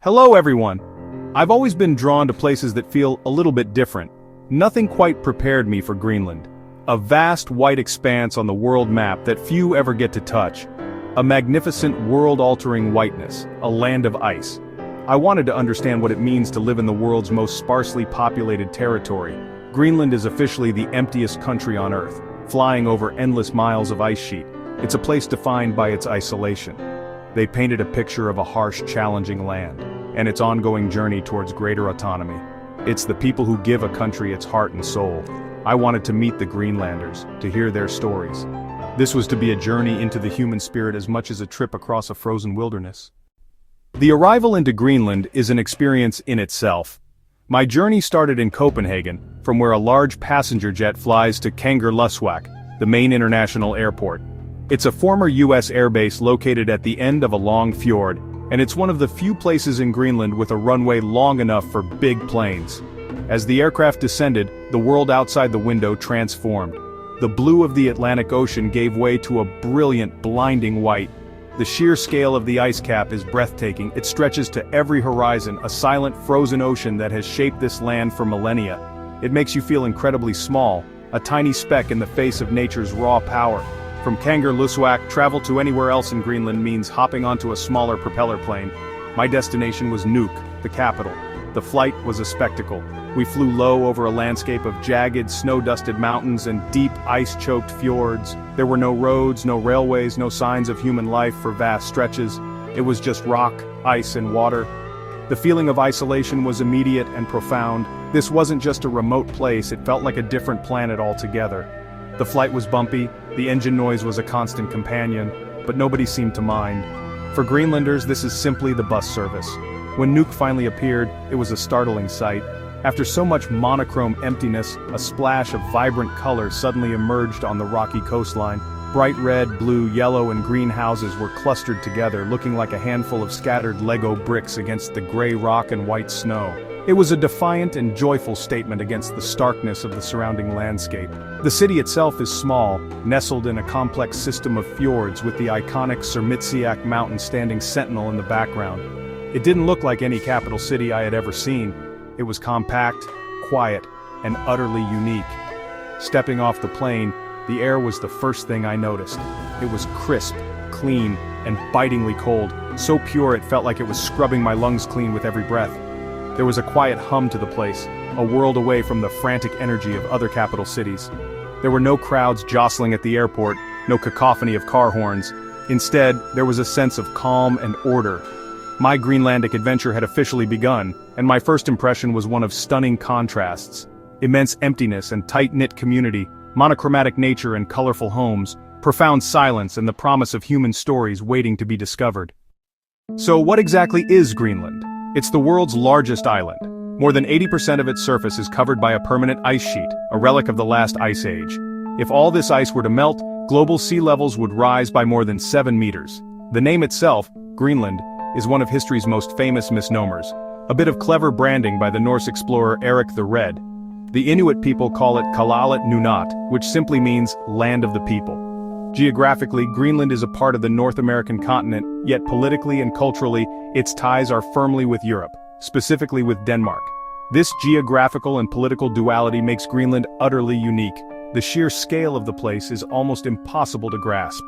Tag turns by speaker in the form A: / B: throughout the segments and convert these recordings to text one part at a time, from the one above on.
A: Hello everyone! I've always been drawn to places that feel a little bit different. Nothing quite prepared me for Greenland. A vast white expanse on the world map that few ever get to touch. A magnificent world-altering whiteness, a land of ice. I wanted to understand what it means to live in the world's most sparsely populated territory. Greenland is officially the emptiest country on Earth, flying over endless miles of ice sheet. It's a place defined by its isolation. They painted a picture of a harsh, challenging land, and its ongoing journey towards greater autonomy. It's the people who give a country its heart and soul. I wanted to meet the Greenlanders, to hear their stories. This was to be a journey into the human spirit as much as a trip across a frozen wilderness. The arrival into Greenland is an experience in itself. My journey started in Copenhagen, from where a large passenger jet flies to Kangerlussuaq, the main international airport. It's a former US airbase located at the end of a long fjord, and it's one of the few places in Greenland with a runway long enough for big planes. As the aircraft descended, the world outside the window transformed. The blue of the Atlantic Ocean gave way to a brilliant, blinding white. The sheer scale of the ice cap is breathtaking. It stretches to every horizon, a silent, frozen ocean that has shaped this land for millennia. It makes you feel incredibly small, a tiny speck in the face of nature's raw power. From Kangerlussuaq, travel to anywhere else in Greenland means hopping onto a smaller propeller plane. My destination was Nuuk, the capital. The flight was a spectacle. We flew low over a landscape of jagged, snow-dusted mountains and deep, ice-choked fjords. There were no roads, no railways, no signs of human life for vast stretches. It was just rock, ice, and water. The feeling of isolation was immediate and profound. This wasn't just a remote place, it felt like a different planet altogether. The flight was bumpy, the engine noise was a constant companion, but nobody seemed to mind. For Greenlanders, this is simply the bus service. When Nuuk finally appeared, it was a startling sight. After so much monochrome emptiness, a splash of vibrant color suddenly emerged on the rocky coastline. Bright red, blue, yellow, and green houses were clustered together, looking like a handful of scattered Lego bricks against the gray rock and white snow. It was a defiant and joyful statement against the starkness of the surrounding landscape. The city itself is small, nestled in a complex system of fjords with the iconic Sermitsiaq mountain standing sentinel in the background. It didn't look like any capital city I had ever seen. It was compact, quiet, and utterly unique. Stepping off the plane, the air was the first thing I noticed. It was crisp, clean, and bitingly cold, so pure it felt like it was scrubbing my lungs clean with every breath. There was a quiet hum to the place, a world away from the frantic energy of other capital cities. There were no crowds jostling at the airport, no cacophony of car horns. Instead, there was a sense of calm and order. My Greenlandic adventure had officially begun, and my first impression was one of stunning contrasts. Immense emptiness and tight-knit community, monochromatic nature and colorful homes, profound silence and the promise of human stories waiting to be discovered. So what exactly is Greenland? It's the world's largest island. More than 80% of its surface is covered by a permanent ice sheet, a relic of the last ice age. If all this ice were to melt, global sea levels would rise by more than 7 meters. The name itself, Greenland, is one of history's most famous misnomers, a bit of clever branding by the Norse explorer Eric the Red. The Inuit people call it Kalaallit Nunaat, which simply means land of the people. Geographically, Greenland is a part of the North American continent, yet politically and culturally, its ties are firmly with Europe, specifically with Denmark. This geographical and political duality makes Greenland utterly unique. The sheer scale of the place is almost impossible to grasp.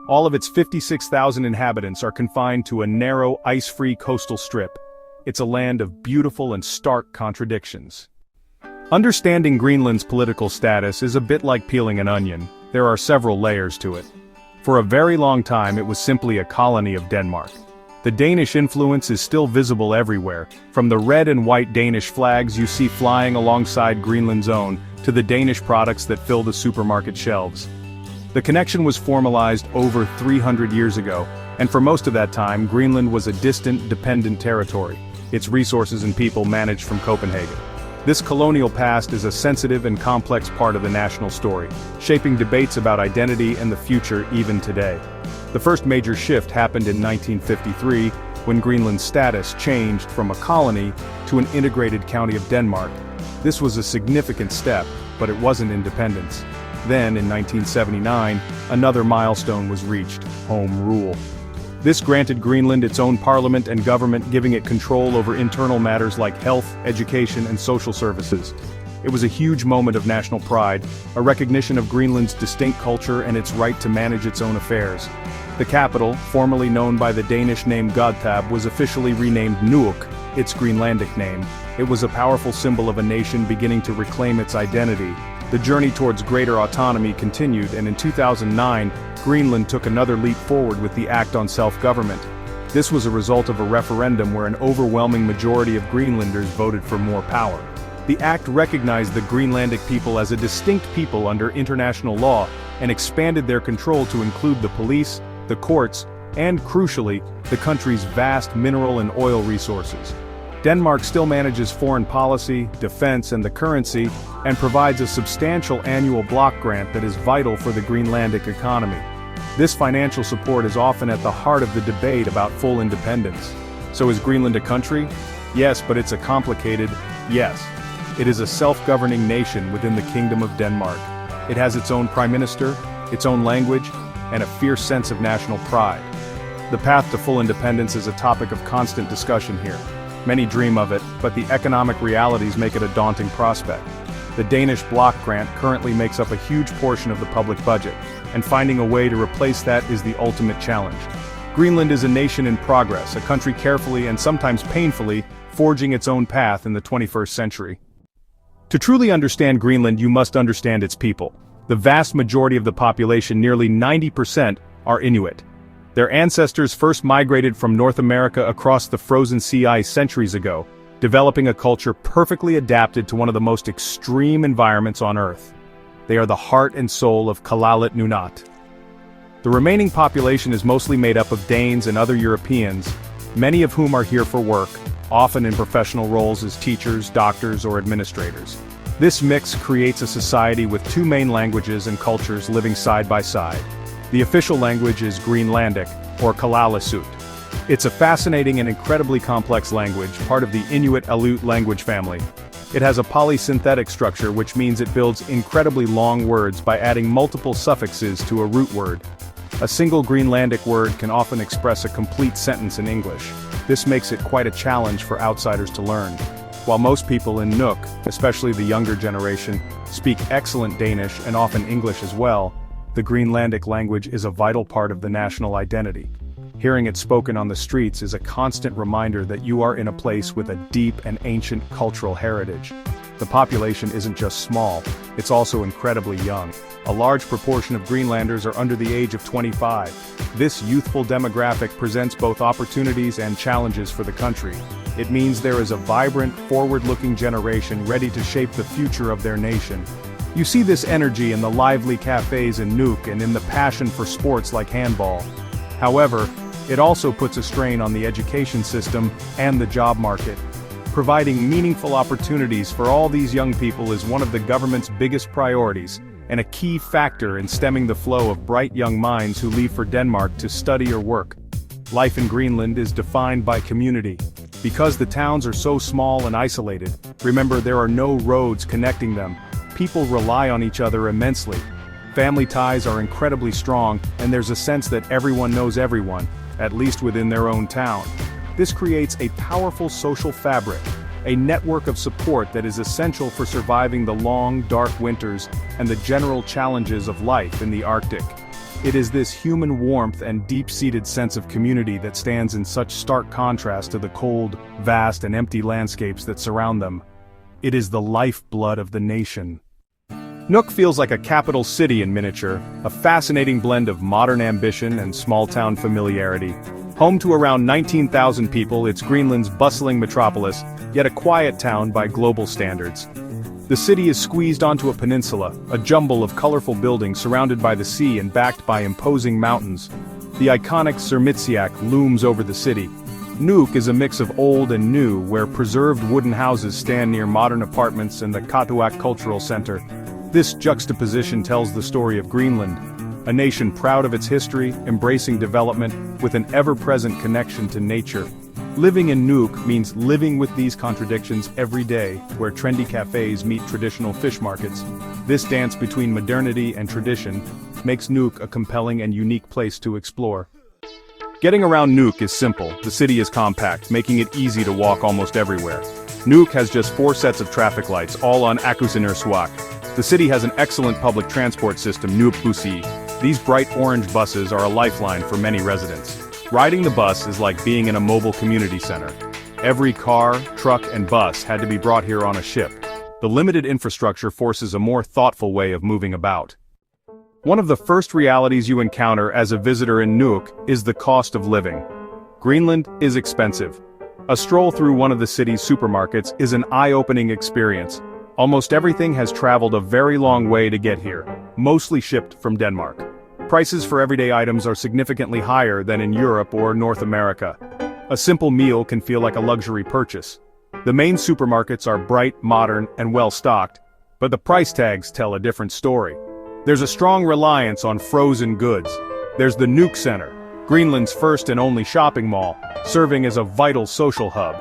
A: All of its 56,000 inhabitants are confined to a narrow, ice-free coastal strip. It's a land of beautiful and stark contradictions. Understanding Greenland's political status is a bit like peeling an onion. There are several layers to it. For a very long time it was simply a colony of Denmark. The Danish influence is still visible everywhere, from the red and white Danish flags you see flying alongside Greenland's own, to the Danish products that fill the supermarket shelves. The connection was formalized over 300 years ago, and for most of that time Greenland was a distant, dependent territory, its resources and people managed from Copenhagen. This colonial past is a sensitive and complex part of the national story, shaping debates about identity and the future even today. The first major shift happened in 1953, when Greenland's status changed from a colony to an integrated county of Denmark. This was a significant step, but it wasn't independence. Then, in 1979, another milestone was reached: home rule. This granted Greenland its own parliament and government, giving it control over internal matters like health, education, and social services. It was a huge moment of national pride, a recognition of Greenland's distinct culture and its right to manage its own affairs. The capital, formerly known by the Danish name Godthab, was officially renamed Nuuk, its Greenlandic name. It was a powerful symbol of a nation beginning to reclaim its identity. The journey towards greater autonomy continued, and in 2009, Greenland took another leap forward with the Act on Self-Government. This was a result of a referendum where an overwhelming majority of Greenlanders voted for more power. The act recognized the Greenlandic people as a distinct people under international law and expanded their control to include the police, the courts, and, crucially, the country's vast mineral and oil resources. Denmark still manages foreign policy, defense, and the currency, and provides a substantial annual block grant that is vital for the Greenlandic economy. This financial support is often at the heart of the debate about full independence. So is Greenland a country? Yes, but it's a complicated yes. It is a self-governing nation within the Kingdom of Denmark. It has its own prime minister, its own language, and a fierce sense of national pride. The path to full independence is a topic of constant discussion here. Many dream of it, but the economic realities make it a daunting prospect. The Danish block grant currently makes up a huge portion of the public budget, and finding a way to replace that is the ultimate challenge. Greenland is a nation in progress, a country carefully and sometimes painfully forging its own path in the 21st century. To truly understand Greenland, you must understand its people. The vast majority of the population, nearly 90%, are Inuit. Their ancestors first migrated from North America across the frozen sea ice centuries ago, developing a culture perfectly adapted to one of the most extreme environments on Earth. They are the heart and soul of Kalaallit Nunaat. The remaining population is mostly made up of Danes and other Europeans, many of whom are here for work, often in professional roles as teachers, doctors, or administrators. This mix creates a society with two main languages and cultures living side by side. The official language is Greenlandic, or Kalaallit. It's a fascinating and incredibly complex language, part of the Inuit-Aleut language family. It has a polysynthetic structure, which means it builds incredibly long words by adding multiple suffixes to a root word. A single Greenlandic word can often express a complete sentence in English. This makes it quite a challenge for outsiders to learn. While most people in Nuuk, especially the younger generation, speak excellent Danish and often English as well, the Greenlandic language is a vital part of the national identity. Hearing it spoken on the streets is a constant reminder that you are in a place with a deep and ancient cultural heritage. The population isn't just small, it's also incredibly young. A large proportion of Greenlanders are under the age of 25. This youthful demographic presents both opportunities and challenges for the country. It means there is a vibrant, forward-looking generation ready to shape the future of their nation. You see this energy in the lively cafes in Nuuk and in the passion for sports like handball. However, it also puts a strain on the education system and the job market. Providing meaningful opportunities for all these young people is one of the government's biggest priorities, and a key factor in stemming the flow of bright young minds who leave for Denmark to study or work. Life in Greenland is defined by community. Because the towns are so small and isolated, remember there are no roads connecting them. People rely on each other immensely. Family ties are incredibly strong, and there's a sense that everyone knows everyone, at least within their own town. This creates a powerful social fabric, a network of support that is essential for surviving the long, dark winters and the general challenges of life in the Arctic. It is this human warmth and deep-seated sense of community that stands in such stark contrast to the cold, vast, and empty landscapes that surround them. It is the lifeblood of the nation. Nuuk feels like a capital city in miniature, a fascinating blend of modern ambition and small-town familiarity. Home to around 19,000 people, it's Greenland's bustling metropolis, yet a quiet town by global standards. The city is squeezed onto a peninsula, a jumble of colorful buildings surrounded by the sea and backed by imposing mountains. The iconic Sermitsiaq looms over the city. Nuuk is a mix of old and new, where preserved wooden houses stand near modern apartments and the Katuak Cultural Center. This juxtaposition tells the story of Greenland, a nation proud of its history, embracing development, with an ever-present connection to nature. Living in Nuuk means living with these contradictions every day, where trendy cafes meet traditional fish markets. This dance between modernity and tradition makes Nuuk a compelling and unique place to explore. Getting around Nuuk is simple. The city is compact, making it easy to walk almost everywhere. Nuuk has just 4 sets of traffic lights, all on Akusinir. The city has an excellent public transport system, Nuuk Busi. These bright orange buses are a lifeline for many residents. Riding the bus is like being in a mobile community center. Every car, truck, and bus had to be brought here on a ship. The limited infrastructure forces a more thoughtful way of moving about. One of the first realities you encounter as a visitor in Nuuk is the cost of living. Greenland is expensive. A stroll through one of the city's supermarkets is an eye-opening experience. Almost everything has traveled a very long way to get here, mostly shipped from Denmark. Prices for everyday items are significantly higher than in Europe or North America. A simple meal can feel like a luxury purchase. The main supermarkets are bright, modern, and well-stocked, but the price tags tell a different story. There's a strong reliance on frozen goods. There's the Nuuk Center, Greenland's first and only shopping mall, serving as a vital social hub.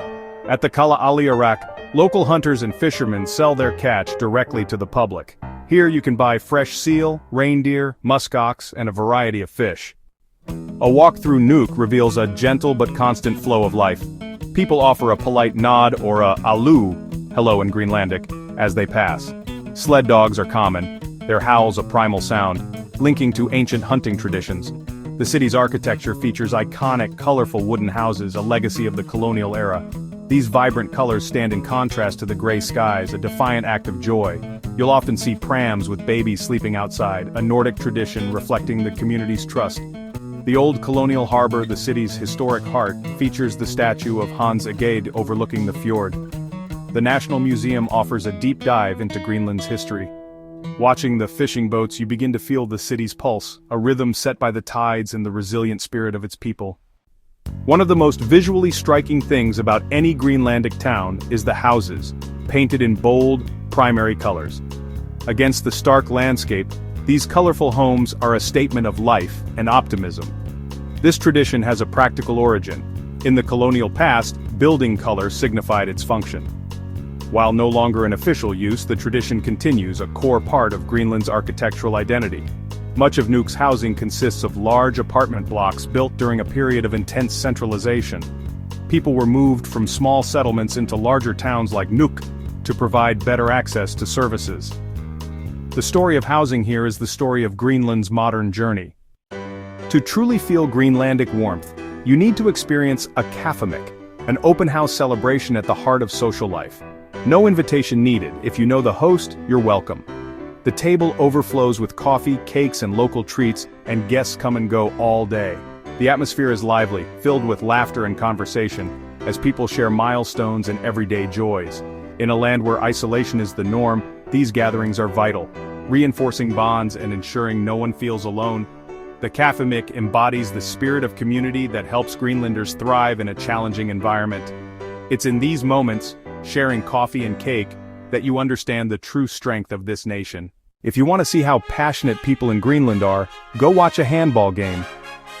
A: At the Kalaallit, local hunters and fishermen sell their catch directly to the public. Here you can buy fresh seal, reindeer, muskox, and a variety of fish. A walk through Nuuk reveals a gentle but constant flow of life. People offer a polite nod or a alu, hello in Greenlandic, as they pass. Sled dogs are common, their howls a primal sound, linking to ancient hunting traditions. The city's architecture features iconic, colorful wooden houses, a legacy of the colonial era. These vibrant colors stand in contrast to the gray skies, a defiant act of joy. You'll often see prams with babies sleeping outside, a Nordic tradition reflecting the community's trust. The old colonial harbor, the city's historic heart, features the statue of Hans Egede overlooking the fjord. The National Museum offers a deep dive into Greenland's history. Watching the fishing boats, you begin to feel the city's pulse, a rhythm set by the tides and the resilient spirit of its people. One of the most visually striking things about any Greenlandic town is the houses, painted in bold, primary colors. Against the stark landscape, these colorful homes are a statement of life and optimism. This tradition has a practical origin. In the colonial past, building color signified its function. While no longer in official use, the tradition continues, a core part of Greenland's architectural identity. Much of Nuuk's housing consists of large apartment blocks built during a period of intense centralization. People were moved from small settlements into larger towns like Nuuk to provide better access to services. The story of housing here is the story of Greenland's modern journey. To truly feel Greenlandic warmth, you need to experience a Kaffemik, an open house celebration at the heart of social life. No invitation needed. If you know the host, you're welcome. The table overflows with coffee, cakes, and local treats, and guests come and go all day. The atmosphere is lively, filled with laughter and conversation, as people share milestones and everyday joys. In a land where isolation is the norm, these gatherings are vital, reinforcing bonds and ensuring no one feels alone. The Kaffemik embodies the spirit of community that helps Greenlanders thrive in a challenging environment. It's in these moments, sharing coffee and cake, that you understand the true strength of this nation. If you want to see how passionate people in Greenland are, go watch a handball game.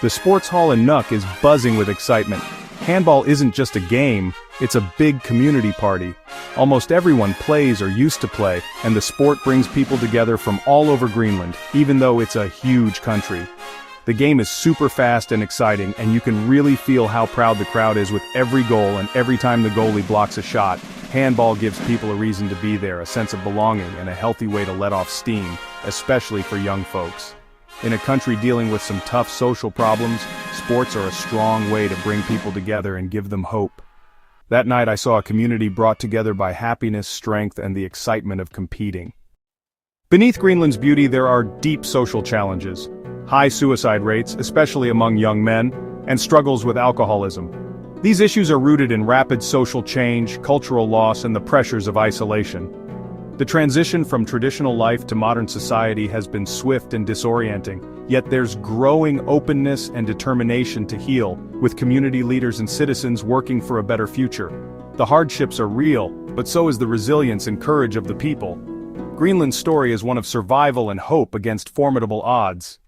A: The sports hall in Nuuk is buzzing with excitement. Handball isn't just a game, it's a big community party. Almost everyone plays or used to play, and the sport brings people together from all over Greenland, even though it's a huge country. The game is super fast and exciting, and you can really feel how proud the crowd is with every goal and every time the goalie blocks a shot. Handball gives people a reason to be there, a sense of belonging, and a healthy way to let off steam, especially for young folks. In a country dealing with some tough social problems, sports are a strong way to bring people together and give them hope. That night I saw a community brought together by happiness, strength, and the excitement of competing. Beneath Greenland's beauty there are deep social challenges. High suicide rates, especially among young men, and struggles with alcoholism. These issues are rooted in rapid social change, cultural loss, and the pressures of isolation. The transition from traditional life to modern society has been swift and disorienting, yet there's growing openness and determination to heal, with community leaders and citizens working for a better future. The hardships are real, but so is the resilience and courage of the people. Greenland's story is one of survival and hope against formidable odds.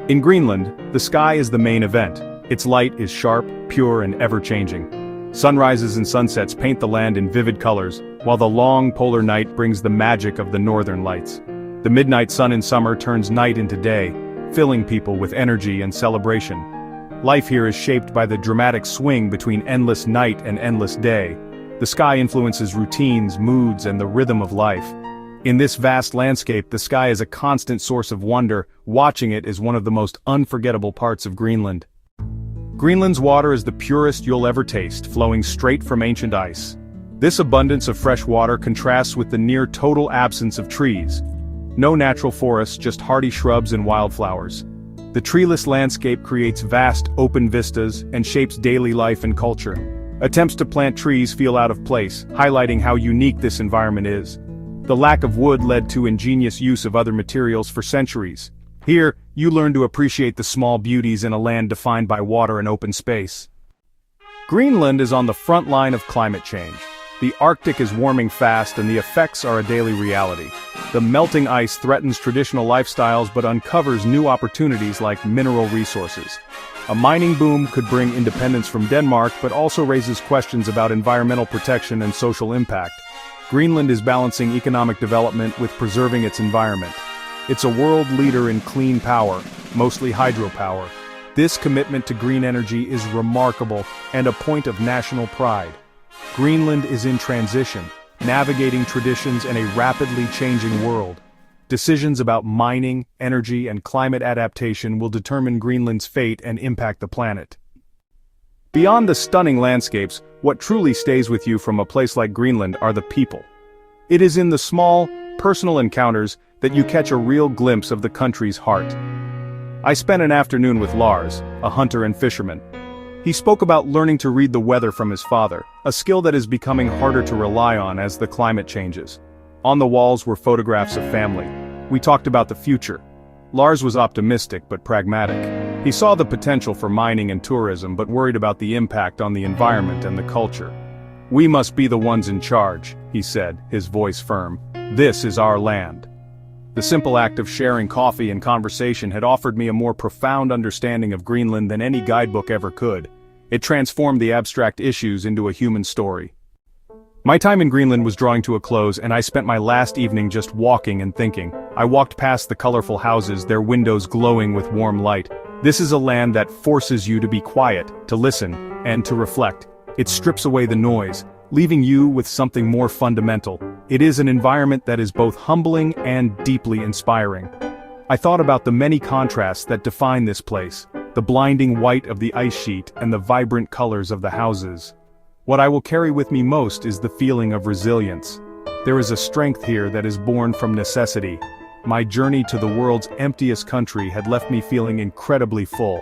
A: In Greenland, the sky is the main event. Its light is sharp, pure, and ever-changing. Sunrises and sunsets paint the land in vivid colors, while the long polar night brings the magic of the northern lights. The midnight sun in summer turns night into day, filling people with energy and celebration. Life here is shaped by the dramatic swing between endless night and endless day. The sky influences routines, moods, and the rhythm of life. In this vast landscape, the sky is a constant source of wonder. Watching it is one of the most unforgettable parts of Greenland. Greenland's water is the purest you'll ever taste, flowing straight from ancient ice. This abundance of fresh water contrasts with the near total absence of trees. No natural forests, just hardy shrubs and wildflowers. The treeless landscape creates vast, open vistas and shapes daily life and culture. Attempts to plant trees feel out of place, highlighting how unique this environment is. The lack of wood led to ingenious use of other materials for centuries. Here, you learn to appreciate the small beauties in a land defined by water and open space. Greenland is on the front line of climate change. The Arctic is warming fast and the effects are a daily reality. The melting ice threatens traditional lifestyles but uncovers new opportunities like mineral resources. A mining boom could bring independence from Denmark but also raises questions about environmental protection and social impact. Greenland is balancing economic development with preserving its environment. It's a world leader in clean power, mostly hydropower. This commitment to green energy is remarkable and a point of national pride. Greenland is in transition, navigating traditions in a rapidly changing world. Decisions about mining, energy, and climate adaptation will determine Greenland's fate and impact the planet. Beyond the stunning landscapes, what truly stays with you from a place like Greenland are the people. It is in the small, personal encounters that you catch a real glimpse of the country's heart. I spent an afternoon with Lars, a hunter and fisherman. He spoke about learning to read the weather from his father, a skill that is becoming harder to rely on as the climate changes. On the walls were photographs of family. We talked about the future. Lars was optimistic but pragmatic. He saw the potential for mining and tourism but worried about the impact on the environment and the culture. "We must be the ones in charge," he said, his voice firm. "This is our land." The simple act of sharing coffee and conversation had offered me a more profound understanding of Greenland than any guidebook ever could. It transformed the abstract issues into a human story. My time in Greenland was drawing to a close and I spent my last evening just walking and thinking. I walked past the colorful houses, their windows glowing with warm light. This is a land that forces you to be quiet, to listen, and to reflect. It strips away the noise, leaving you with something more fundamental. It is an environment that is both humbling and deeply inspiring. I thought about the many contrasts that define this place, the blinding white of the ice sheet and the vibrant colors of the houses. What I will carry with me most is the feeling of resilience. There is a strength here that is born from necessity. My journey to the world's emptiest country had left me feeling incredibly full.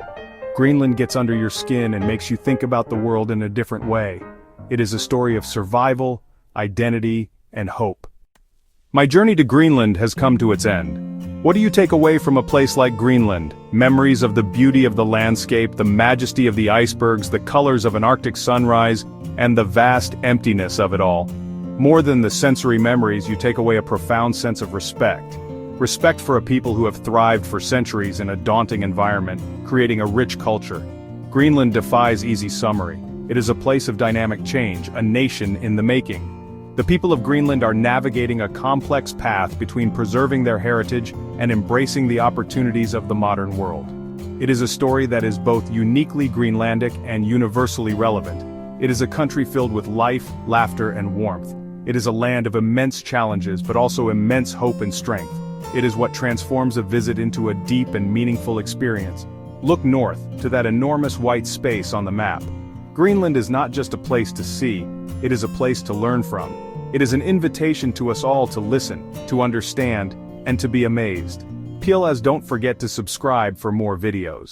A: Greenland gets under your skin and makes you think about the world in a different way. It is a story of survival, identity, and hope. My journey to Greenland has come to its end. What do you take away from a place like Greenland? Memories of the beauty of the landscape, the majesty of the icebergs, the colors of an Arctic sunrise, and the vast emptiness of it all. More than the sensory memories, you take away a profound sense of respect. Respect for a people who have thrived for centuries in a daunting environment, creating a rich culture. Greenland defies easy summary. It is a place of dynamic change, a nation in the making. The people of Greenland are navigating a complex path between preserving their heritage and embracing the opportunities of the modern world. It is a story that is both uniquely Greenlandic and universally relevant. It is a country filled with life, laughter, and warmth. It is a land of immense challenges but also immense hope and strength. It is what transforms a visit into a deep and meaningful experience. Look north, to that enormous white space on the map. Greenland is not just a place to see, it is a place to learn from. It is an invitation to us all to listen, to understand, and to be amazed. Don't forget to subscribe for more videos.